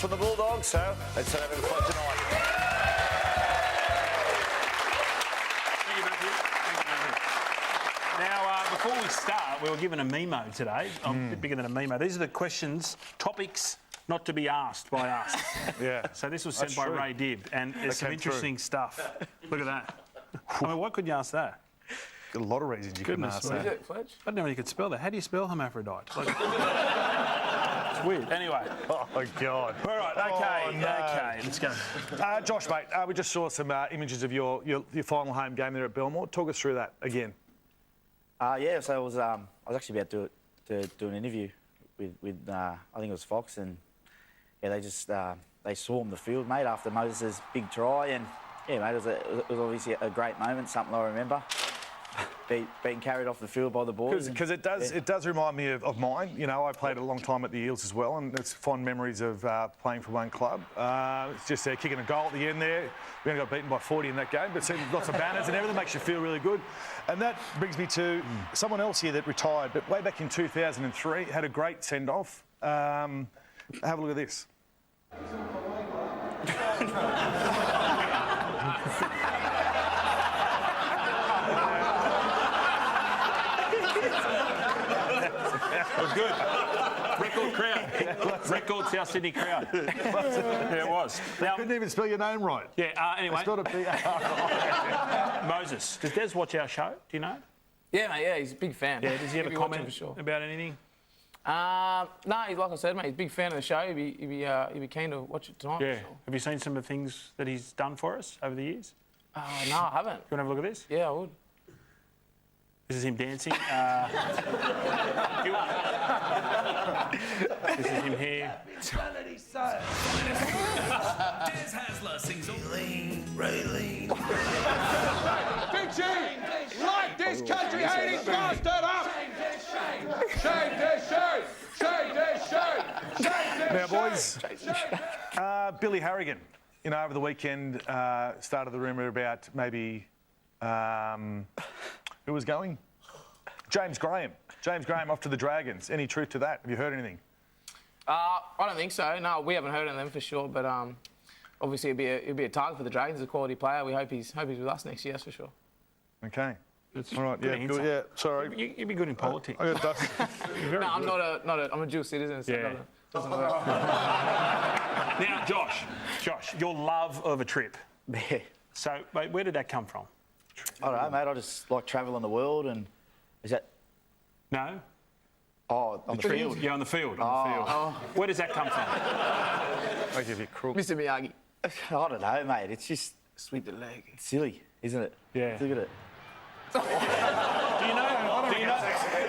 from the Bulldogs, so let's have a fun tonight. Thank you, Matthew. Now, before we start, we were given a memo today. A bit bigger than a memo. These are the questions, topics not to be asked by us. Yeah. So this was sent by Ray Dibb, and there's some interesting stuff. Look at that. I mean, why couldn't you ask that? A lot of reasons you couldn't ask that. I didn't know you could spell that. How do you spell hermaphrodite? Like, it's weird. Anyway. Oh, my God. All right, okay, Oh, no. okay, let's go. Josh, mate, we just saw some images of your final home game there at Belmore. Talk us through that again. Yeah, so I was actually about to do an interview with I think it was Fox, and yeah, they swarmed the field, mate, after Moses' big try, and yeah, mate, it was obviously a great moment, something I remember. Being carried off the field by the boys. Because it does remind me of mine. You know, I played a long time at the Eels as well, and it's fond memories of playing for one club. It's just kicking a goal at the end there. We only got beaten by 40 in that game, but seeing lots of banners and everything makes you feel really good. And that brings me to someone else here that retired, but way back in 2003, had a great send-off. Have a look at this. It was good. Record crowd. Record South Sydney crowd. Yeah, it was. Now, Couldn't even spell your name right. yeah, anyway. It's got to be. Moses, does Des watch our show? Do you know? Yeah, mate, yeah, he's a big fan. Yeah, does he ever He'll be watching comment for sure. about anything? No, like I said, mate, he's a big fan of the show. He'd be keen to watch it tonight. Yeah. For sure. Have you seen some of the things that he's done for us over the years? No, I haven't. You want to have a look at this? Yeah, I would. This is him dancing. This is him here. Des Hasler sings Raylene, Raylene. Big G, light this country hating bastard up! Shame this shame! Shame this shame! Shame this Now, boys, Billy Harrigan, you know, over the weekend started the rumour about maybe who was going? James Graham. James Graham off to the Dragons. Any truth to that? Have you heard anything? I don't think so. No, we haven't heard of them for sure. But obviously, it'd be a target for the Dragons. A quality player. We hope he's with us next year. That's for sure. Okay. That's All right. good Yeah. answer. Good, yeah. Sorry. You'd be good in politics. I got dust. You're very No, I'm good. not a. I'm a dual citizen. So Yeah. it doesn't work. Now, Josh, your love of a trip. Yeah. So, mate, where did that come from? I don't know, mate. I just like travelling the world, and is that No? on the field? Yeah, on the field. On the field. Where does that come from? I give you crook. Mr. Miyagi. I don't know, mate. It's just Sweep the leg. silly, isn't it? Yeah. Look at it. Do you know?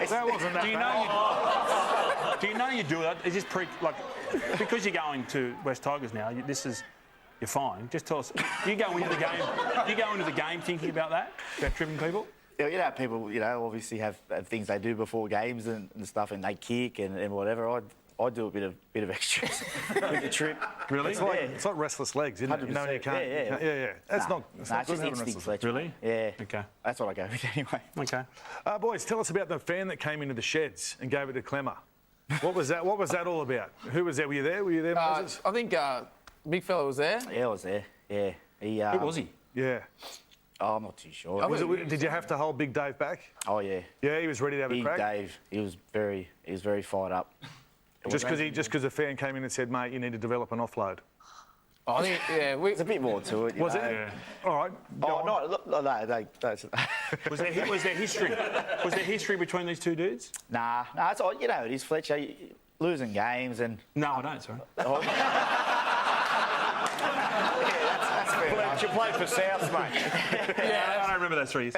That wasn't that Do you know? Do you know you do that? Is this because you're going to West Tigers now? You're fine. Just tell us. You go into the game. You go into the game thinking about that, about tripping people. Yeah, you know, people, you know, obviously have things they do before games and stuff, and they kick and whatever. I do a bit of extras with the trip. Really? It's like restless legs, isn't it? You know, you 100%. can't. Yeah. Yeah. That's Nah. not. It's Nah, not it's good just having instinct, restless Fletch. Really? Yeah. Okay. That's what I go with anyway. Okay. Boys, tell us about the fan that came into the sheds and gave it to Clemmer. What was that? What was that all about? Who was that? Were you there? Were you there, Moses? I think big fella was there. Yeah, I was there. Yeah. Who was he? Yeah. Oh, I'm not too sure. Did you have to hold Big Dave back? Oh yeah. Yeah, he was ready to have a Big crack. Dave. He was very fired up. Just because a fan came in and said, mate, you need to develop an offload. I think There's a bit more to it. Was it? Yeah. All right. go Oh on. no, that's Was there history? Was there history between these two dudes? nah. It's all, you know, it is Fletcher. Losing games and No, I don't. Sorry. oh. That's fair enough. You played for South, mate. Yeah, I don't remember those 3 years.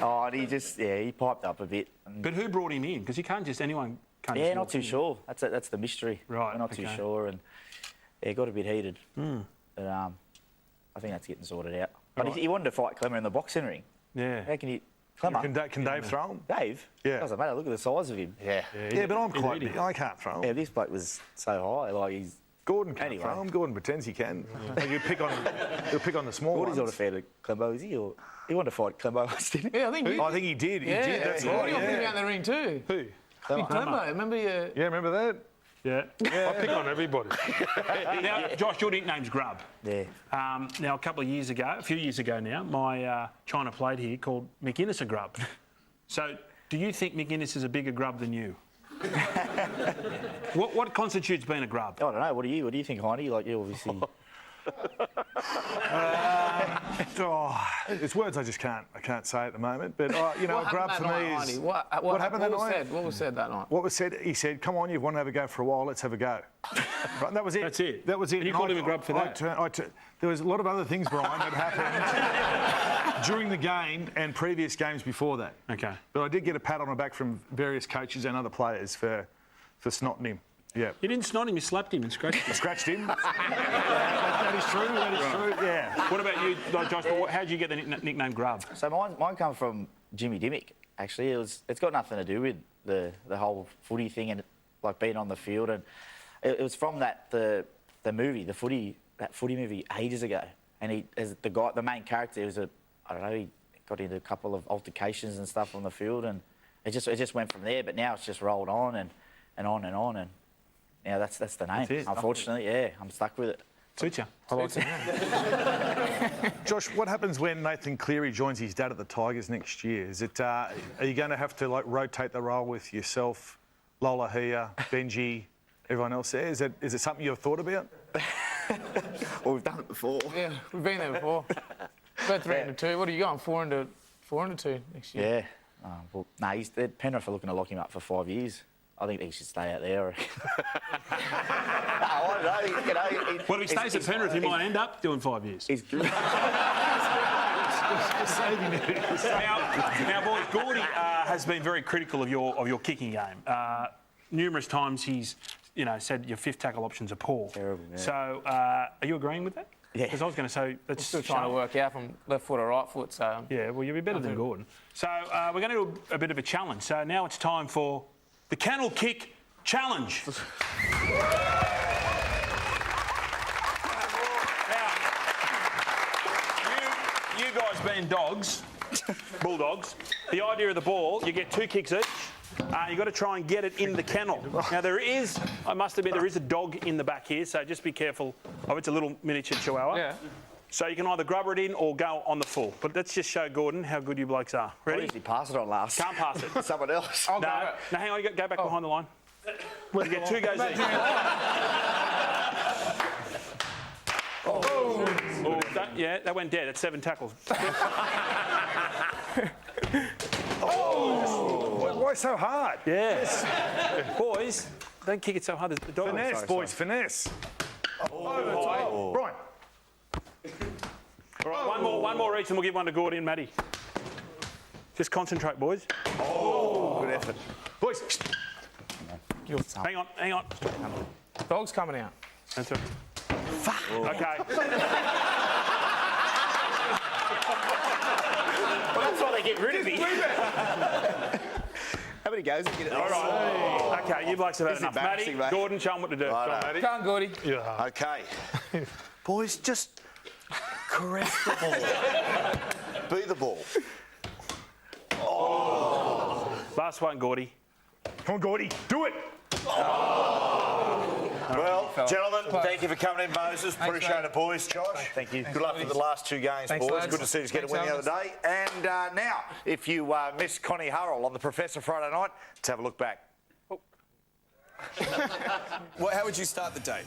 Oh, and he piped up a bit. And, But who brought him in? Because anyone can't. yeah, just not walk too in. sure. That's the mystery. Right, We're not too okay. sure, and yeah, it got a bit heated. But I think that's getting sorted out. But he wanted to fight Clemmer in the boxing ring. Yeah. How can you, Clemmer? Can Dave throw him? Dave? Yeah. Doesn't matter. Look at the size of him. Yeah. Yeah, but I'm he's quite eating. big. I can't throw him. Yeah, this bloke was so high. Like he's. Gordon can't Anyway. throw him. Gordon pretends he can. Like he'll pick on the small Gordy's not a ones. fan of Clembo, is he? Or he wanted to fight Clembo once, didn't he? Yeah, I think you. I think he did. He yeah, did. That's you right. put him Yeah. out in the ring too. Who? Big Clembo, remember you? Yeah, remember that? Yeah. I pick on everybody. Now, Josh, your nickname's Grub. Yeah. Now, a few years ago now, my China plate here called McInnes a grub. So, do you think McInnes is a bigger grub than you? What constitutes being a grub? I don't know. What do you think, Heine? Like, you obviously. It's words I just can't say at the moment. But you know, What a grub happened for that me night, is Heine? What happened that was night. said? What was said that night? What was said? He said, "Come on, you've wanted to have a go for a while. Let's have a go." Right, and that was it. That's it. That was it. And you called him a grub for that? There was a lot of other things, Brian, that happened during the game and previous games before that. Okay. But I did get a pat on the back from various coaches and other players for snotting him. Yeah. You didn't snot him, you slapped him and scratched him. I scratched him. That is true. That is true. Yeah. What about you, Josh? How did you get the nickname Grub? So mine come from Jimmy Dimmick. Actually, it's got nothing to do with the whole footy thing and like being on the field, and it was from the movie, that footy movie ages ago. And he, as the main character, he got into a couple of altercations and stuff on the field, and it just went from there. But now it's just rolled on and on and on, and yeah, that's the name. That's it. Unfortunately, yeah, I'm stuck with it. Suits you. Josh, what happens when Nathan Cleary joins his dad at the Tigers next year? Is it? Are you going to have to like rotate the role with yourself, Lola here, Benji, everyone else there? Is it something you've thought about? Well, we've done it before. Yeah, we've been there before. We're 3-2. What are you going? 4-2 next year. Yeah. Well, no, Penrith are looking to lock him up for 5 years. I think he should stay out there. I don't know. Well, if he stays at Penrith, he might end up doing 5 years. He's good. Now, boys, Gordy has been very critical of your kicking game. Numerous times he's, said your fifth tackle options are poor. Terrible, yeah. So, are you agreeing with that? Yeah. Because I was going to say, We're still trying to work out from left foot or right foot, so... Yeah, well, you'll be better than Gordon. So, we're going to do a bit of a challenge. So now it's time for the Kennel Kick Challenge. Now, you guys being dogs, bulldogs, the idea of the ball, you get 2 kicks each. You've got to try and get it in the kennel. Now, I must admit, there is a dog in the back here, so just be careful. Oh, it's a little miniature chihuahua. Yeah. So you can either grub it in or go on the full. But let's just show Gordon how good you blokes are. What Ready? did he pass it on last? Can't pass it. Someone else. I'll No, hang on, you go back behind the line. You get 2 goes each. Yeah, that went dead. That's 7 tackles. Why so hard? Yes. Boys, don't kick it so hard. The dog. Finesse, boys, finesse. Brian. All right, one more each, and we'll give one to Gordy and Matty. Just concentrate, boys. Good effort. Boys. Hang on. Dog's coming out. That's it. Okay. Well, that's why they get rid of me. How many goes did you get? All right. Okay, you blokes have had This is enough. Matty, embarrassing, mate. Gordon, show them what to do. Go on, Matty. Come on, Gordy. Okay. Boys, just caress the ball. Be the ball. Last one, Gordy. Come on, Gordy. Do it. Well, gentlemen, thank you for coming in, Moses. Appreciate it, boys. Josh, Thank you. good luck with the last 2 games, Thanks, boys. lads. Good to see you get a win the other day. And now, if you missed Connie Hurrell on the Professor Friday night, let's have a look back. Well, how would you start the day?